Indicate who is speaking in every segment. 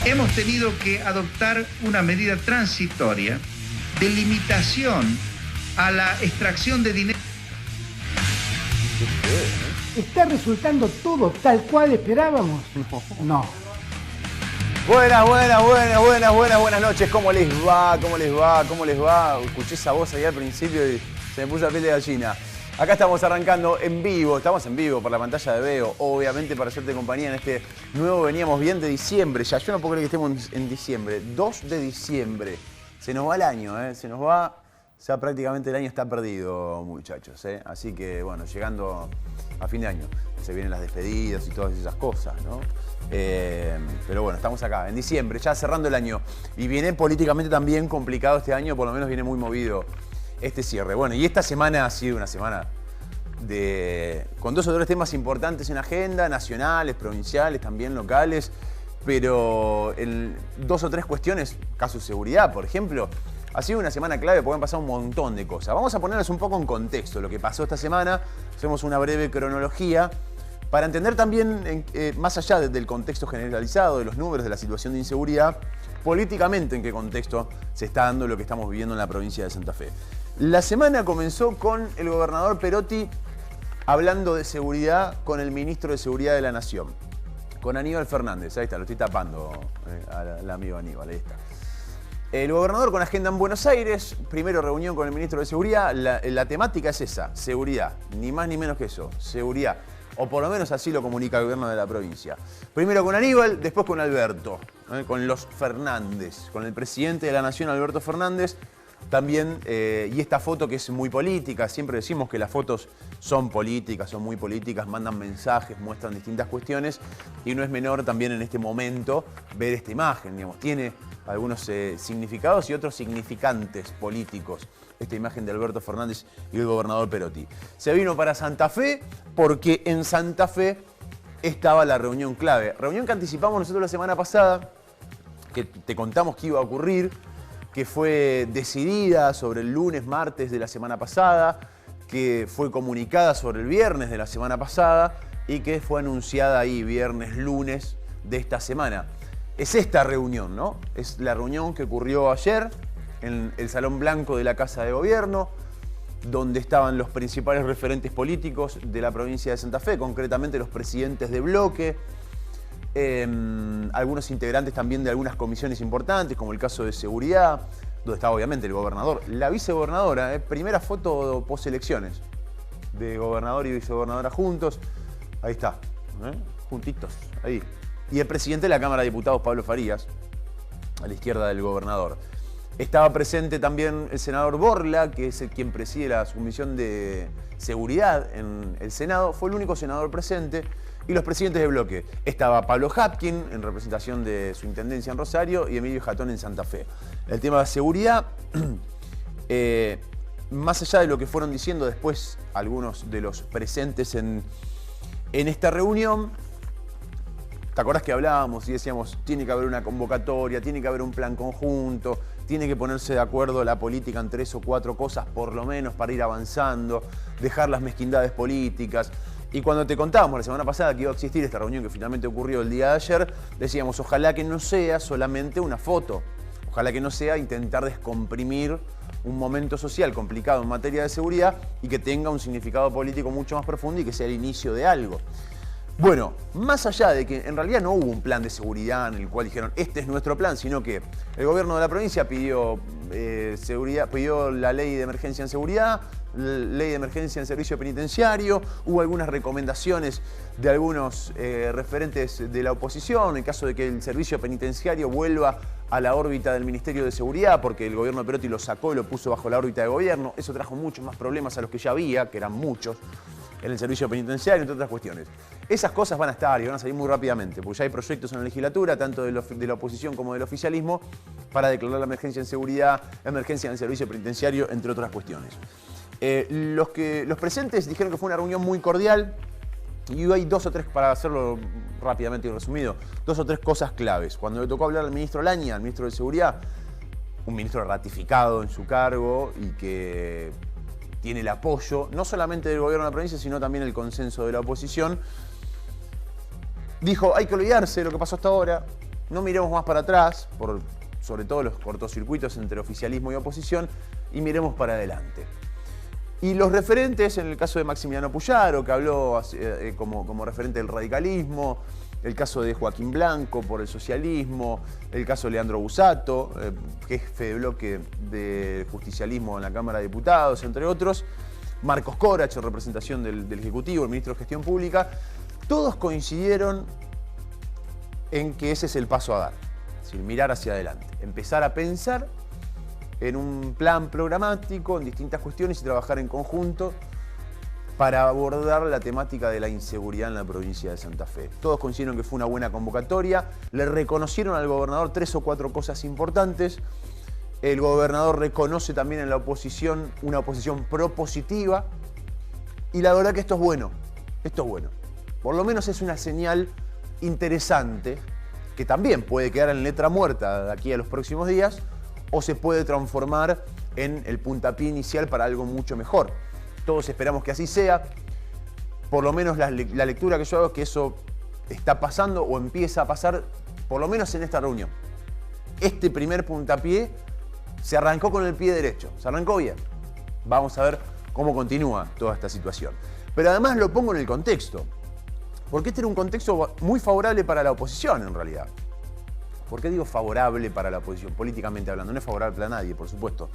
Speaker 1: hemos tenido que adoptar una medida transitoria de limitación a la extracción de dinero.
Speaker 2: ¿Está resultando todo tal cual esperábamos? No.
Speaker 3: Buenas noches. ¿Cómo les va? Escuché esa voz ahí al principio y se me puso la piel de gallina. Acá estamos arrancando en vivo, estamos en vivo por la pantalla de Veo, obviamente para hacerte compañía en este nuevo Veníamos Bien de diciembre. Ya yo no puedo creer que estemos en diciembre, 2 de diciembre. Se nos va el año, se nos va, ya prácticamente el año está perdido, muchachos. Así que bueno, llegando a fin de año, se vienen las despedidas y todas esas cosas, ¿no? Pero bueno, estamos acá en diciembre, ya cerrando el año. Y viene políticamente también complicado este año, por lo menos viene muy movido este cierre. Bueno, y esta semana ha sido una semana con 2 o 3 temas importantes en agenda, nacionales, provinciales, también locales, pero en 2 o 3 cuestiones, caso de seguridad, por ejemplo, ha sido una semana clave porque han pasado un montón de cosas. Vamos a ponerles un poco en contexto lo que pasó esta semana, hacemos una breve cronología para entender también, más allá del contexto generalizado, de los números, de la situación de inseguridad, políticamente en qué contexto se está dando lo que estamos viviendo en la provincia de Santa Fe. La semana comenzó con el gobernador Perotti hablando de seguridad con el ministro de Seguridad de la Nación, con Aníbal Fernández. Ahí está, lo estoy tapando al amigo Aníbal, ahí está. El gobernador con agenda en Buenos Aires, primero reunión con el ministro de Seguridad, la temática es esa, seguridad, ni más ni menos que eso, seguridad. O por lo menos así lo comunica el gobierno de la provincia. Primero con Aníbal, después con Alberto, con los Fernández, con el presidente de la Nación, Alberto Fernández. También, y esta foto que es muy política, siempre decimos que las fotos son políticas, son muy políticas, mandan mensajes, muestran distintas cuestiones. Y no es menor también en este momento ver esta imagen, digamos, tiene algunos significados y otros significantes políticos. Esta imagen de Alberto Fernández y el gobernador Perotti. Se vino para Santa Fe porque en Santa Fe estaba la reunión clave. Reunión que anticipamos nosotros la semana pasada, que te contamos que iba a ocurrir, que fue decidida sobre el lunes, martes de la semana pasada, que fue comunicada sobre el viernes de la semana pasada y que fue anunciada ahí viernes, lunes de esta semana. Es esta reunión, ¿no? Es la reunión que ocurrió ayer en el Salón Blanco de la Casa de Gobierno, donde estaban los principales referentes políticos de la provincia de Santa Fe, concretamente los presidentes de bloque, algunos integrantes también de algunas comisiones importantes, como el caso de seguridad, donde estaba obviamente el gobernador, la vicegobernadora, primera foto post-elecciones, de gobernador y vicegobernadora juntos, ahí está, juntitos, ahí. Y el presidente de la Cámara de Diputados, Pablo Farías, a la izquierda del gobernador. Estaba presente también el senador Borla, que es quien preside la subcomisión de seguridad en el Senado. Fue el único senador presente. Y los presidentes de bloque. Estaba Pablo Hapkin, en representación de su intendencia en Rosario, y Emilio Jatón en Santa Fe. El tema de seguridad, más allá de lo que fueron diciendo después algunos de los presentes en esta reunión, ¿te acordás que hablábamos y decíamos, tiene que haber una convocatoria, tiene que haber un plan conjunto, tiene que ponerse de acuerdo la política en 3 o 4 cosas por lo menos para ir avanzando, dejar las mezquindades políticas? Y cuando te contábamos la semana pasada que iba a existir esta reunión que finalmente ocurrió el día de ayer, decíamos, ojalá que no sea solamente una foto, ojalá que no sea intentar descomprimir un momento social complicado en materia de seguridad y que tenga un significado político mucho más profundo y que sea el inicio de algo. Bueno, más allá de que en realidad no hubo un plan de seguridad en el cual dijeron este es nuestro plan, sino que el gobierno de la provincia pidió la ley de emergencia en seguridad, ley de emergencia en servicio penitenciario, hubo algunas recomendaciones de algunos referentes de la oposición, en caso de que el servicio penitenciario vuelva a la órbita del Ministerio de Seguridad, porque el gobierno de Perotti lo sacó y lo puso bajo la órbita de gobierno. Eso trajo muchos más problemas a los que ya había, que eran muchos, en el servicio penitenciario, entre otras cuestiones. Esas cosas van a estar y van a salir muy rápidamente, porque ya hay proyectos en la legislatura, tanto de la oposición como del oficialismo, para declarar la emergencia en seguridad, emergencia en el servicio penitenciario, entre otras cuestiones. Los presentes dijeron que fue una reunión muy cordial y hay 2 o 3, para hacerlo rápidamente y resumido, 2 o 3 cosas claves. Cuando le tocó hablar al ministro Laña, al ministro de Seguridad, un ministro ratificado en su cargo y que tiene el apoyo, no solamente del gobierno de la provincia, sino también el consenso de la oposición, dijo, hay que olvidarse de lo que pasó hasta ahora, no miremos más para atrás, sobre todo los cortocircuitos entre oficialismo y oposición, y miremos para adelante. Y los referentes, en el caso de Maximiliano Puyaro, que habló como referente del radicalismo, el caso de Joaquín Blanco por el socialismo, el caso de Leandro Busato, jefe de bloque de justicialismo en la Cámara de Diputados, entre otros, Marcos Corach, en representación del Ejecutivo, el ministro de Gestión Pública, todos coincidieron en que ese es el paso a dar, es decir, mirar hacia adelante, empezar a pensar en un plan programático, en distintas cuestiones y trabajar en conjunto para abordar la temática de la inseguridad en la provincia de Santa Fe. Todos coincidieron que fue una buena convocatoria, le reconocieron al gobernador 3 o 4 cosas importantes. El gobernador reconoce también en la oposición una oposición propositiva y la verdad que esto es bueno, Por lo menos es una señal interesante que también puede quedar en letra muerta de aquí a los próximos días o se puede transformar en el puntapié inicial para algo mucho mejor. Todos esperamos que así sea. Por lo menos la lectura que yo hago es que eso está pasando o empieza a pasar, por lo menos en esta reunión. Este primer puntapié se arrancó con el pie derecho, se arrancó bien. Vamos a ver cómo continúa toda esta situación. Pero además lo pongo en el contexto, porque este era un contexto muy favorable para la oposición en realidad. ¿Por qué digo favorable para la oposición? Políticamente hablando, no es favorable para nadie, por supuesto.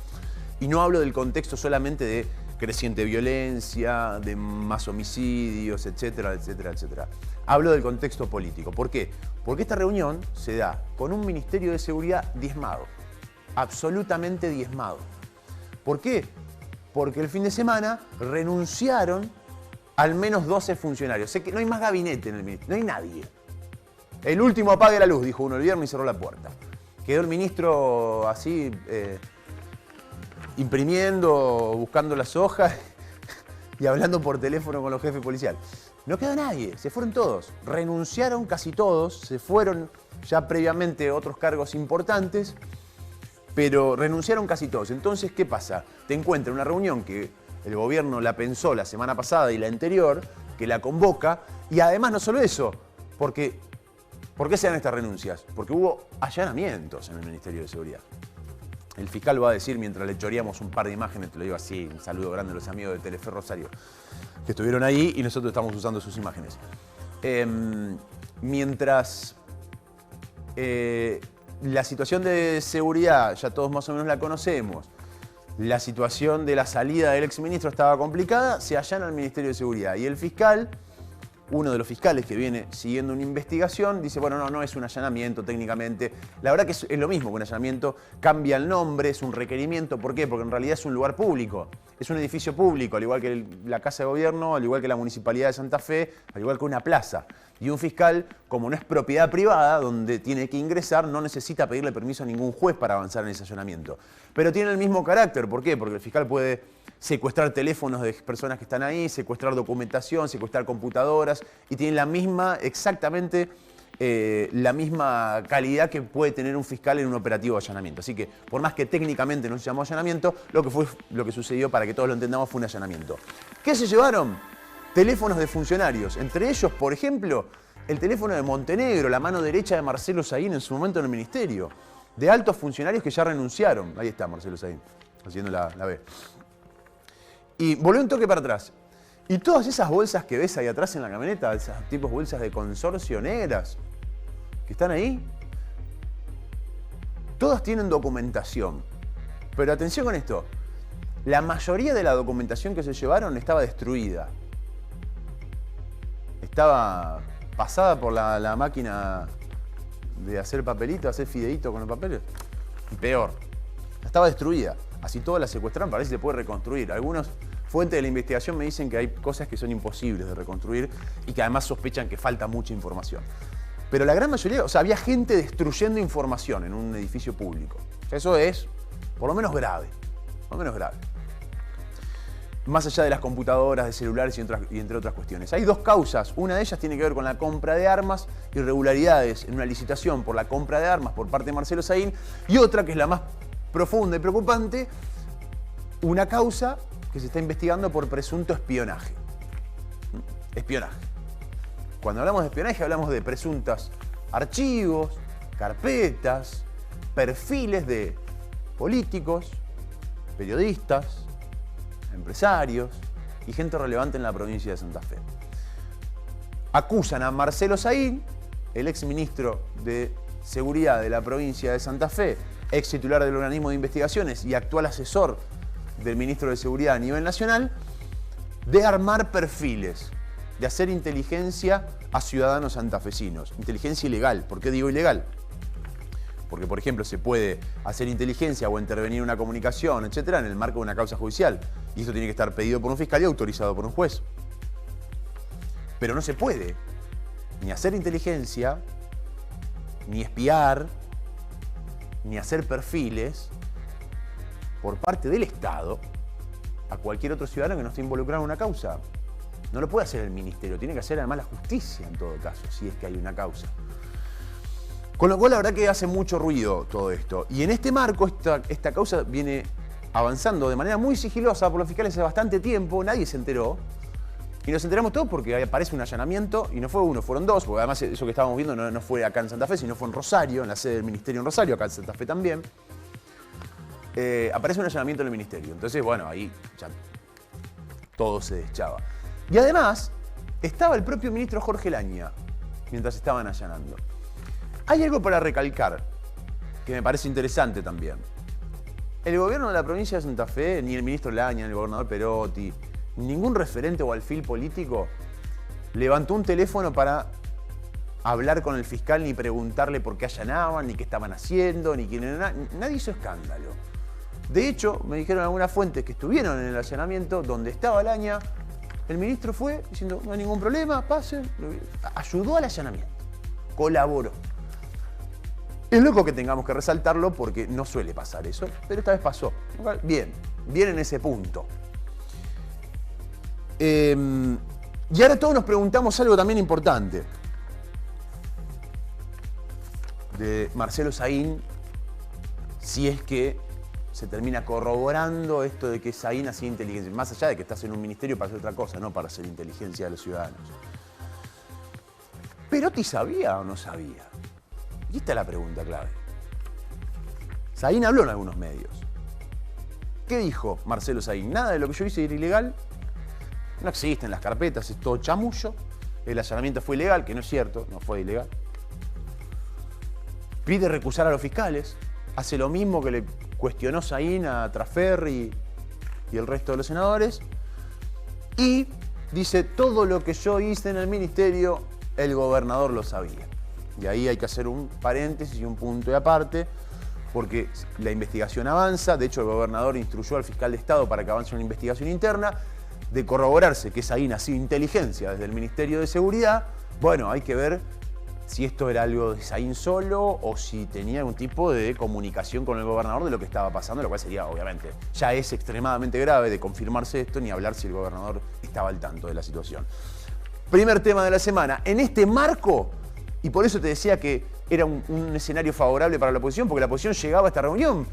Speaker 3: Y no hablo del contexto solamente de creciente violencia, de más homicidios, etcétera, etcétera, etcétera. Hablo del contexto político. ¿Por qué? Porque esta reunión se da con un Ministerio de Seguridad diezmado, absolutamente diezmado. ¿Por qué? Porque el fin de semana renunciaron al menos 12 funcionarios. Sé que no hay más gabinete en el ministerio, no hay nadie. El último apague la luz, dijo uno el viernes y cerró la puerta. Quedó el ministro así, imprimiendo, buscando las hojas y hablando por teléfono con los jefes policiales. No quedó nadie, se fueron todos. Renunciaron casi todos, se fueron ya previamente otros cargos importantes, pero renunciaron casi todos. Entonces, ¿qué pasa? Te encuentras una reunión que el gobierno la pensó la semana pasada y la anterior, que la convoca, y además no solo eso, ¿por qué se dan estas renuncias? Porque hubo allanamientos en el Ministerio de Seguridad. El fiscal va a decir, mientras le choreamos un par de imágenes, te lo digo así, un saludo grande a los amigos de Telefe Rosario, que estuvieron ahí y nosotros estamos usando sus imágenes. Mientras la situación de seguridad, ya todos más o menos la conocemos, la situación de la salida del exministro estaba complicada, se allana al Ministerio de Seguridad. Y el fiscal, uno de los fiscales que viene siguiendo una investigación, dice, bueno, no es un allanamiento técnicamente. La verdad que es lo mismo que un allanamiento, cambia el nombre, es un requerimiento. ¿Por qué? Porque en realidad es un lugar público, es un edificio público, al igual que la Casa de Gobierno, al igual que la Municipalidad de Santa Fe, al igual que una plaza. Y un fiscal, como no es propiedad privada, donde tiene que ingresar, no necesita pedirle permiso a ningún juez para avanzar en ese allanamiento. Pero tiene el mismo carácter. ¿Por qué? Porque el fiscal puede secuestrar teléfonos de personas que están ahí, secuestrar documentación, secuestrar computadoras, y tiene exactamente la misma calidad que puede tener un fiscal en un operativo de allanamiento. Así que, por más que técnicamente no se llamó allanamiento, lo que sucedió, para que todos lo entendamos, fue un allanamiento. ¿Qué se llevaron? Teléfonos de funcionarios. Entre ellos, por ejemplo, el teléfono de Montenegro, la mano derecha de Marcelo Saín en su momento en el ministerio. De altos funcionarios que ya renunciaron. Ahí está Marcelo Saín, haciendo la B. Y volvió un toque para atrás. Y todas esas bolsas que ves ahí atrás en la camioneta, esas tipos bolsas de consorcio negras, que están ahí, todas tienen documentación. Pero atención con esto, la mayoría de la documentación que se llevaron estaba destruida. Estaba pasada por la máquina de hacer papelito, hacer fideíto con los papeles. Y peor, estaba destruida. Así todas la secuestraron, para ver si se puede reconstruir. Algunos fuentes de la investigación me dicen que hay cosas que son imposibles de reconstruir y que además sospechan que falta mucha información. Pero la gran mayoría, había gente destruyendo información en un edificio público. Eso es, por lo menos grave. Por lo menos grave. Más allá de las computadoras, de celulares y entre otras cuestiones. Hay dos causas. Una de ellas tiene que ver con la compra de armas, irregularidades en una licitación por la compra de armas por parte de Marcelo Saín. Y otra, que es la más profunda y preocupante, una causa que se está investigando por presunto espionaje. Espionaje. Cuando hablamos de espionaje hablamos de presuntos archivos, carpetas, perfiles de políticos, periodistas, empresarios y gente relevante en la provincia de Santa Fe. Acusan a Marcelo Saín, el exministro de Seguridad de la provincia de Santa Fe, ex titular del organismo de investigaciones y actual asesor del ministro de Seguridad a nivel nacional, de armar perfiles, de hacer inteligencia a ciudadanos santafesinos. Inteligencia ilegal. ¿Por qué digo ilegal? Porque, por ejemplo, se puede hacer inteligencia o intervenir en una comunicación, etcétera, en el marco de una causa judicial. Y eso tiene que estar pedido por un fiscal y autorizado por un juez. Pero no se puede ni hacer inteligencia, ni espiar, ni hacer perfiles por parte del Estado a cualquier otro ciudadano que no esté involucrado en una causa. No lo puede hacer el ministerio, tiene que hacer además la justicia en todo caso, si es que hay una causa. Con lo cual la verdad que hace mucho ruido todo esto. Y en este marco esta causa viene avanzando de manera muy sigilosa por los fiscales hace bastante tiempo, nadie se enteró. Y nos enteramos todos porque aparece un allanamiento, y no fue uno, fueron dos, porque además eso que estábamos viendo no fue acá en Santa Fe, sino fue en Rosario, en la sede del ministerio en Rosario, acá en Santa Fe también. Aparece un allanamiento en el ministerio. Entonces, bueno, ahí ya todo se deschaba. Y además, estaba el propio ministro Jorge Laña mientras estaban allanando. Hay algo para recalcar que me parece interesante también. El gobierno de la provincia de Santa Fe, ni el ministro Laña, ni el gobernador Perotti, ningún referente o alfil político levantó un teléfono para hablar con el fiscal, ni preguntarle por qué allanaban, ni qué estaban haciendo, ni quién era. Nadie hizo escándalo. De hecho, me dijeron algunas fuentes que estuvieron en el allanamiento donde estaba Laña. El ministro fue diciendo, no hay ningún problema, pasen. Ayudó al allanamiento, colaboró. Es loco que tengamos que resaltarlo porque no suele pasar eso, pero esta vez pasó. Bien en ese punto. Y ahora todos nos preguntamos algo también importante de Marcelo Saín, si es que se termina corroborando esto de que Saín hacía inteligencia, más allá de que estás en un ministerio para hacer otra cosa, no para hacer inteligencia de los ciudadanos. ¿Perotti sabía o no sabía? Y esta es la pregunta clave. Saín habló en algunos medios. ¿Qué dijo Marcelo Saín? Nada de lo que yo hice era ilegal. No existen las carpetas, es todo chamullo. El allanamiento fue ilegal, que no es cierto, no fue ilegal. Pide recusar a los fiscales. Hace lo mismo que le cuestionó Saín a Trasferri y el resto de los senadores. Y dice, todo lo que yo hice en el ministerio, el gobernador lo sabía. Y ahí hay que hacer un paréntesis y un punto de aparte, porque la investigación avanza. De hecho, el gobernador instruyó al fiscal de Estado para que avance una investigación interna. De corroborarse que Saín hacía inteligencia desde el Ministerio de Seguridad, bueno, hay que ver si esto era algo de Saín solo o si tenía algún tipo de comunicación con el gobernador de lo que estaba pasando, lo cual sería, obviamente, ya es extremadamente grave de confirmarse esto, ni hablar si el gobernador estaba al tanto de la situación. Primer tema de la semana. En este marco, y por eso te decía que era un escenario favorable para la oposición, porque la oposición llegaba a esta reunión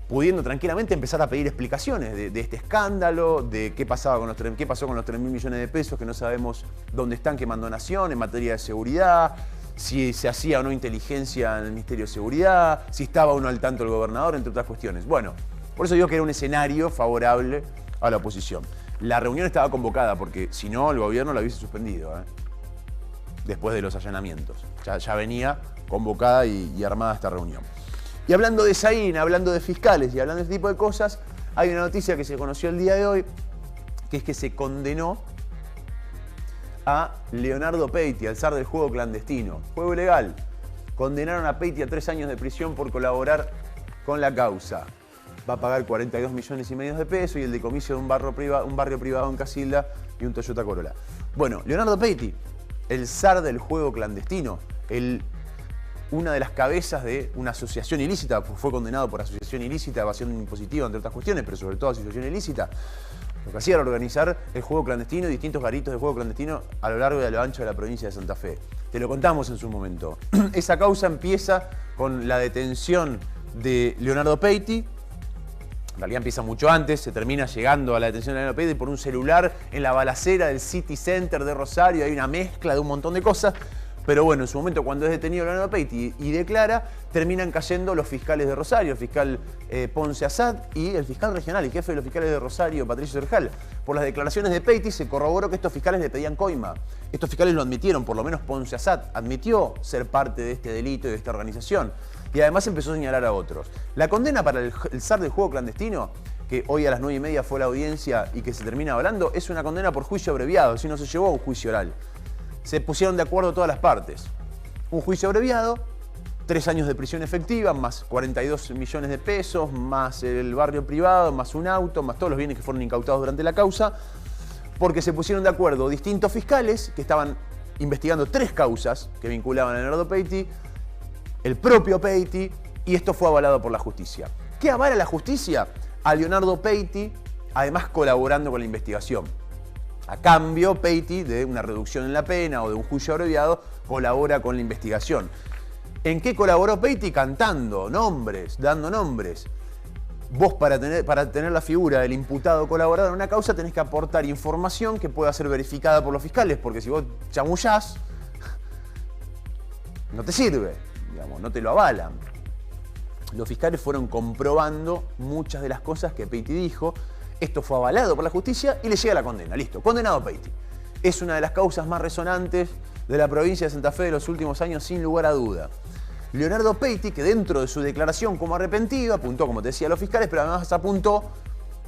Speaker 3: pudiendo tranquilamente empezar a pedir explicaciones de este escándalo, de qué pasó con los 3.000 millones de pesos, que no sabemos dónde están quemando donación en materia de seguridad, si se hacía o no inteligencia en el Ministerio de Seguridad, si estaba o no al tanto el gobernador, entre otras cuestiones. Bueno, por eso digo que era un escenario favorable a la oposición. La reunión estaba convocada porque si no el gobierno la hubiese suspendido, después de los allanamientos. Ya venía convocada y armada esta reunión. Y hablando de Saín, hablando de fiscales y hablando de este tipo de cosas, hay una noticia que se conoció el día de hoy, que es que se condenó a Leonardo Peiti, al zar del juego clandestino. Juego ilegal. Condenaron a Peiti a 3 años de prisión por colaborar con la causa. Va a pagar 42,5 millones de pesos y el decomiso de un barrio privado en Casilda y un Toyota Corolla. Bueno, Leonardo Peiti, el zar del juego clandestino, una de las cabezas de una asociación ilícita, fue condenado por asociación ilícita, evasión impositiva, entre otras cuestiones, pero sobre todo asociación ilícita. Lo que hacía era organizar el juego clandestino y distintos garitos de juego clandestino a lo largo y a lo ancho de la provincia de Santa Fe. Te lo contamos en su momento. Esa causa empieza con la detención de Leonardo Peiti. En realidad empieza mucho antes, se termina llegando a la detención de Leonardo Peiti por un celular en la balacera del City Center de Rosario. Hay una mezcla de un montón de cosas. Pero bueno, en su momento cuando es detenido Leonardo Peiti y declara, terminan cayendo los fiscales de Rosario, el fiscal Ponce Assad y el fiscal regional, el jefe de los fiscales de Rosario, Patricio Serjal. Por las declaraciones de Peiti se corroboró que estos fiscales le pedían coima. Estos fiscales lo admitieron, por lo menos Ponce Assad admitió ser parte de este delito y de esta organización. Y además empezó a señalar a otros. La condena para el zar del juego clandestino, que hoy a las 9:30 fue la audiencia y que se termina hablando, es una condena por juicio abreviado, si no se llevó a un juicio oral. Se pusieron de acuerdo todas las partes. Un juicio abreviado, 3 años de prisión efectiva, más 42 millones de pesos, más el barrio privado, más un auto, más todos los bienes que fueron incautados durante la causa, porque se pusieron de acuerdo distintos fiscales que estaban investigando 3 causas que vinculaban a Leonardo Peiti, el propio Peiti, y esto fue avalado por la justicia. ¿Qué avala la justicia? A Leonardo Peiti, además colaborando con la investigación. A cambio, Peiti, de una reducción en la pena o de un juicio abreviado, colabora con la investigación. ¿En qué colaboró Peiti? Cantando nombres, dando nombres. Vos para tener la figura del imputado colaborador en una causa tenés que aportar información que pueda ser verificada por los fiscales, porque si vos chamullás, no te sirve, digamos, no te lo avalan. Los fiscales fueron comprobando muchas de las cosas que Peiti dijo. Esto fue avalado por la justicia y le llega la condena. Listo, condenado Peiti. Es una de las causas más resonantes de la provincia de Santa Fe de los últimos años, sin lugar a duda. Leonardo Peiti, que dentro de su declaración como arrepentido, apuntó, como te decía, a los fiscales, pero además apuntó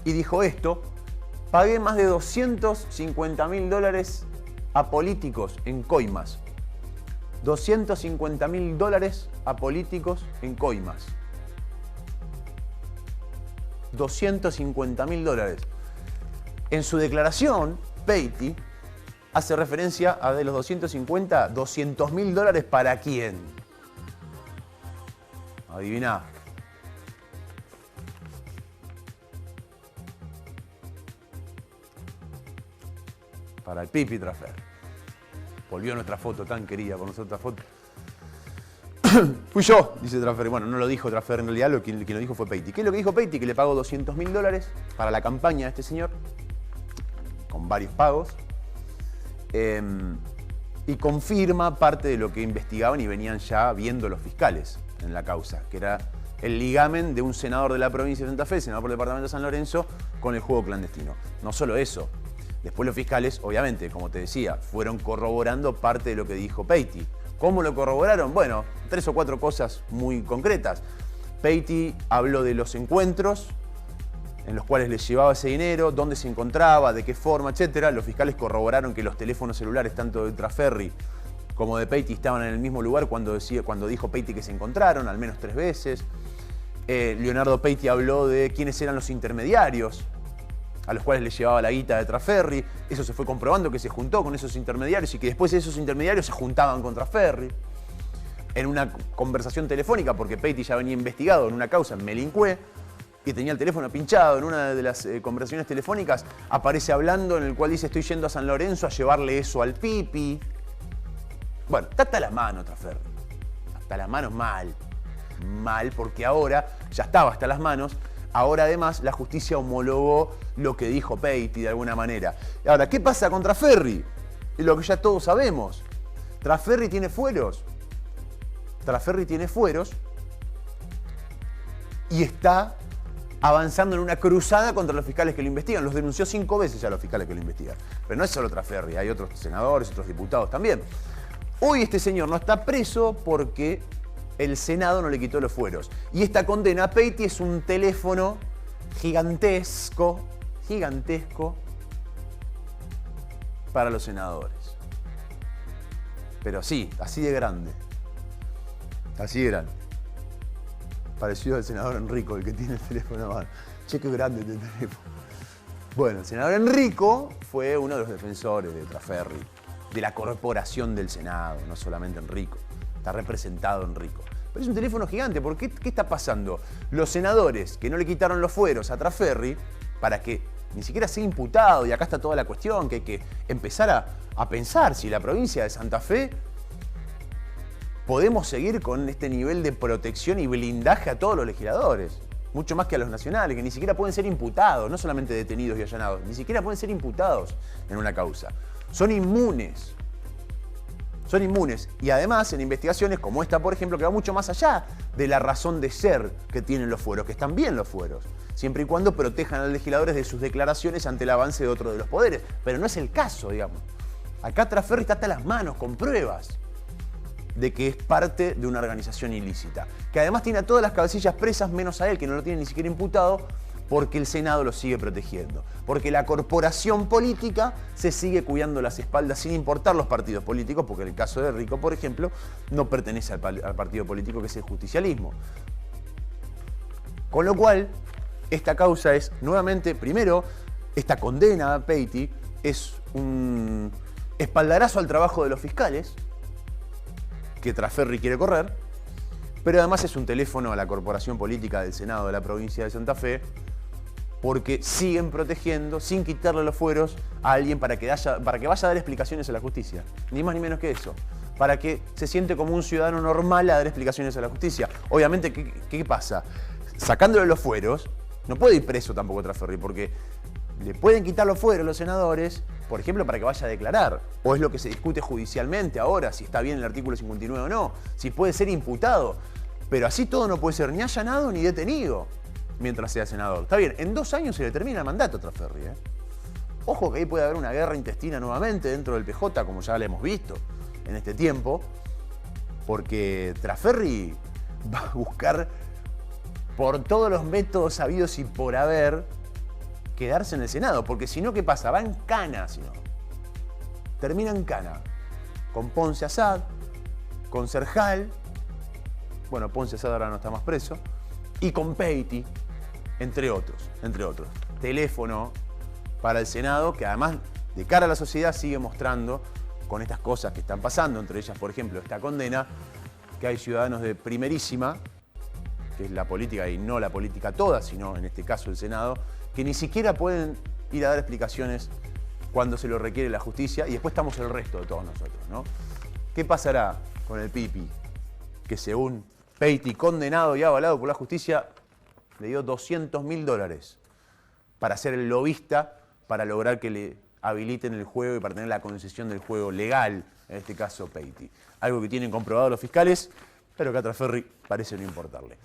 Speaker 3: y dijo esto: pagué más de $250.000 a políticos en coimas. $250.000 a políticos en coimas. $250.000. En su declaración, Peiti hace referencia a de los 250, $200.000 ¿para quién? Adiviná. Para el Pipi Traffer. Volvió nuestra foto tan querida por nosotros, foto. Fui yo, dice Traffer. Bueno, no lo dijo Traffer en realidad, quien lo dijo fue Peiti. ¿Qué es lo que dijo Peiti? Que le pagó $200.000 para la campaña de este señor, con varios pagos, y confirma parte de lo que investigaban y venían ya viendo los fiscales en la causa, que era el ligamen de un senador de la provincia de Santa Fe, senador por el departamento de San Lorenzo, con el juego clandestino. No solo eso, después los fiscales, obviamente, como te decía, fueron corroborando parte de lo que dijo Peiti. ¿Cómo lo corroboraron? Bueno, 3 o 4 cosas muy concretas. Peiti habló de los encuentros en los cuales les llevaba ese dinero, dónde se encontraba, de qué forma, etc. Los fiscales corroboraron que los teléfonos celulares, tanto de Trafferri como de Peiti, estaban en el mismo lugar cuando dijo Peiti que se encontraron, al menos 3 veces. Leonardo Peiti habló de quiénes eran los intermediarios a los cuales le llevaba la guita de Trafferri. Eso se fue comprobando que se juntó con esos intermediarios y que después esos intermediarios se juntaban con Trafferri. En una conversación telefónica, porque Peiti ya venía investigado en una causa en Melincue y tenía el teléfono pinchado, en una de las conversaciones telefónicas aparece hablando en el cual dice: estoy yendo a San Lorenzo a llevarle eso al Pipi. Bueno, está hasta las manos Trafferri. Hasta las manos mal. Mal, porque ahora ya estaba hasta las manos. Ahora además la justicia homologó lo que dijo Peiti de alguna manera. Ahora, ¿qué pasa con Trafferri? Es lo que ya todos sabemos. Trafferri tiene fueros. Trafferri tiene fueros y está avanzando en una cruzada contra los fiscales que lo investigan. Los denunció 5 veces ya los fiscales que lo investigan. Pero no es solo Trafferri, hay otros senadores, otros diputados también. Hoy este señor no está preso porque el Senado no le quitó los fueros. Y esta condena a Peiti es un teléfono gigantesco para los senadores. Pero sí, así de grande. Así de grande. Parecido al senador Enrico, el que tiene el teléfono a mano. Che, qué grande este teléfono. Bueno, el senador Enrico fue uno de los defensores de Trafferri, de la corporación del Senado, no solamente Enrico. Está representado Enrico. Pero es un teléfono gigante, porque ¿qué está pasando? Los senadores que no le quitaron los fueros a Trafferri, para que ni siquiera sea imputado, y acá está toda la cuestión, que hay que empezar a pensar si la provincia de Santa Fe podemos seguir con este nivel de protección y blindaje a todos los legisladores. Mucho más que a los nacionales, que ni siquiera pueden ser imputados, no solamente detenidos y allanados, ni siquiera pueden ser imputados en una causa. Son inmunes. son inmunes. Y además en investigaciones como esta, por ejemplo, que va mucho más allá de la razón de ser que tienen los fueros, que están bien los fueros, siempre y cuando protejan a los legisladores de sus declaraciones ante el avance de otro de los poderes. Pero no es el caso, digamos. Acá Trasferri está hasta las manos con pruebas de que es parte de una organización ilícita, que además tiene a todas las cabecillas presas menos a él, que no lo tiene ni siquiera imputado, porque el Senado lo sigue protegiendo, porque la corporación política se sigue cuidando las espaldas sin importar los partidos políticos, porque en el caso de Rico, por ejemplo, no pertenece al partido político que es el justicialismo. Con lo cual, esta causa es, nuevamente, primero, esta condena a Peiti es un espaldarazo al trabajo de los fiscales, que Trasferri quiere correr, pero además es un teléfono a la corporación política del Senado de la provincia de Santa Fe, porque siguen protegiendo, sin quitarle los fueros, a alguien para que vaya a dar explicaciones a la justicia. Ni más ni menos que eso. Para que se siente como un ciudadano normal a dar explicaciones a la justicia. Obviamente, ¿qué pasa? Sacándole los fueros, no puede ir preso tampoco Trasferri, porque le pueden quitar los fueros a los senadores, por ejemplo, para que vaya a declarar. O es lo que se discute judicialmente ahora, si está bien el artículo 59 o no, si puede ser imputado. Pero así todo no puede ser ni allanado ni detenido mientras sea senador. Está bien, en 2 años se le termina el mandato a Trasferri, ¿eh? Ojo que ahí puede haber una guerra intestina nuevamente dentro del PJ, como ya la hemos visto en este tiempo, porque Trasferri va a buscar por todos los métodos habidos y por haber quedarse en el Senado, porque si no, ¿qué pasa? Va en cana, si no. Termina en cana. Con Ponce Asad, con Serjal, bueno, Ponce Asad ahora no está más preso, y con Peiti, entre otros. Teléfono para el Senado, que además, de cara a la sociedad, sigue mostrando, con estas cosas que están pasando, entre ellas, por ejemplo, esta condena, que hay ciudadanos de primerísima, que es la política y no la política toda, sino en este caso el Senado, que ni siquiera pueden ir a dar explicaciones cuando se lo requiere la justicia, y después estamos el resto de todos nosotros, ¿no? ¿Qué pasará con el Pipi, que según Peiti, condenado y avalado por la justicia, le dio $200.000 para ser el lobista, para lograr que le habiliten el juego y para tener la concesión del juego legal, en este caso Peiti? Algo que tienen comprobado los fiscales, pero que a Trasferri parece no importarle.